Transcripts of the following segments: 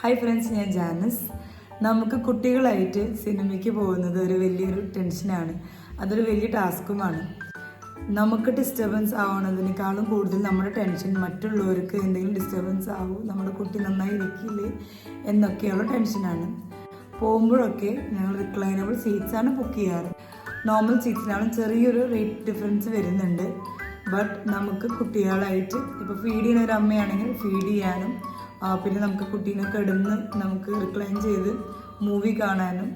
Hi friends, ഞാൻ Janus. നമുക്ക് കുട്ടികളായിട്ട് സിനിമയ്ക്ക് പോകുന്നത് ഒരു വലിയൊരു ടെൻഷനാണ്, അതൊരു വലിയ ടാസ്കുമാണ്. നമുക്ക് ഡിസ്റ്റർബൻസ് ആവുന്നതിനേക്കാളും കൂടുതൽ നമ്മുടെ ടെൻഷൻ മറ്റുള്ളവർക്ക് എന്തെങ്കിലും ഡിസ്റ്റർബൻസ് ആവും, നമ്മുടെ കുട്ടി നന്നായി ഇരിക്കില്ലേ എന്നൊക്കെയുള്ള ടെൻഷനാണ്. പോകുമ്പോഴൊക്കെ ഞങ്ങൾ റിക്ലൈനബിൾ സീറ്റ്സാണ് ബുക്ക് ചെയ്യാറ്. നോർമൽ സീറ്റ്സിനാണ് ചെറിയൊരു റേറ്റ് ഡിഫറൻസ് വരുന്നുണ്ട്. ബട്ട് നമുക്ക് കുട്ടികളായിട്ട് ഇപ്പോൾ ഫീഡ് ചെയ്യുന്ന ഒരു അമ്മയാണെങ്കിൽ ഫീഡ് ചെയ്യാനും പിന്നെ നമുക്ക് കുട്ടീനെ കിടന്ന് നമുക്ക് റിക്ലൈൻ ചെയ്ത് മൂവി കാണാനും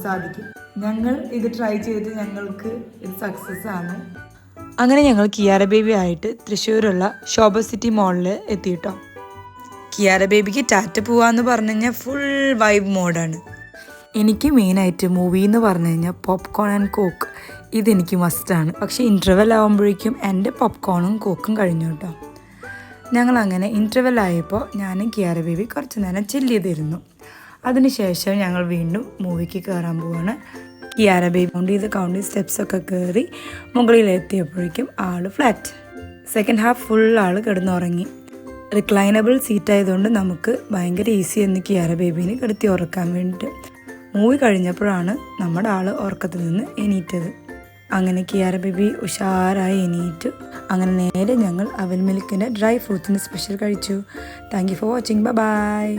സാധിക്കും. ഞങ്ങൾ ഇത് ട്രൈ ചെയ്ത് ഞങ്ങൾക്ക് ഇത് സക്സസ് ആണ്. അങ്ങനെ ഞങ്ങൾ കിയാര ബേബി ആയിട്ട് തൃശ്ശൂരുള്ള ശോഭ സിറ്റി മോളിൽ എത്തിയിട്ടോ. കിയാര ബേബിക്ക് ടാറ്റ പോവാന്ന് പറഞ്ഞു കഴിഞ്ഞാൽ ഫുൾ വൈബ് മോഡാണ്. എനിക്ക് മെയിനായിട്ട് മൂവി എന്ന് പറഞ്ഞു കഴിഞ്ഞാൽ പോപ്കോൺ ആൻഡ് കോക്ക്, ഇതെനിക്ക് മസ്റ്റാണ്. പക്ഷേ ഇൻ്റർവെൽ ആകുമ്പോഴേക്കും എൻ്റെ പോപ്കോണും കോക്കും കഴിഞ്ഞു കേട്ടോ. ഞങ്ങളങ്ങനെ ഇൻ്റർവെൽ ആയപ്പോൾ ഞാനും കിയാര ബേബി കുറച്ച് നേരം ചില്ല് ചെയ്തിരുന്നു. അതിനുശേഷം ഞങ്ങൾ വീണ്ടും മൂവിക്ക് കയറാൻ പോവാണ്. കിയാര ബേബി കൗണ്ട് ചെയ്ത് സ്റ്റെപ്സൊക്കെ കയറി മുകളിലെത്തിയപ്പോഴേക്കും ആൾ ഫ്ലാറ്റ്. സെക്കൻഡ് ഹാഫ് ഫുൾ ആൾ കിടന്നുറങ്ങി. റിക്ലൈനബിൾ സീറ്റ് ആയതുകൊണ്ട് നമുക്ക് ഭയങ്കര ഈസി എന്ന് കിയാര ബേബീനെ കിടത്തി ഉറക്കാൻ വേണ്ടിയിട്ട്. മൂവി കഴിഞ്ഞപ്പോഴാണ് നമ്മുടെ ആൾ ഉറക്കത്തിൽ നിന്ന് എണീറ്റത്. അങ്ങനെ കിയാര ബേബി ഉഷാറായി എണീറ്റു. അങ്ങനെ നേരെ ഞങ്ങൾ അവൽ മിൽക്കിൻ്റെ ഡ്രൈ ഫ്രൂട്ട്സിൻ്റെ സ്പെഷ്യൽ കഴിച്ചു. Thank you for watching. By.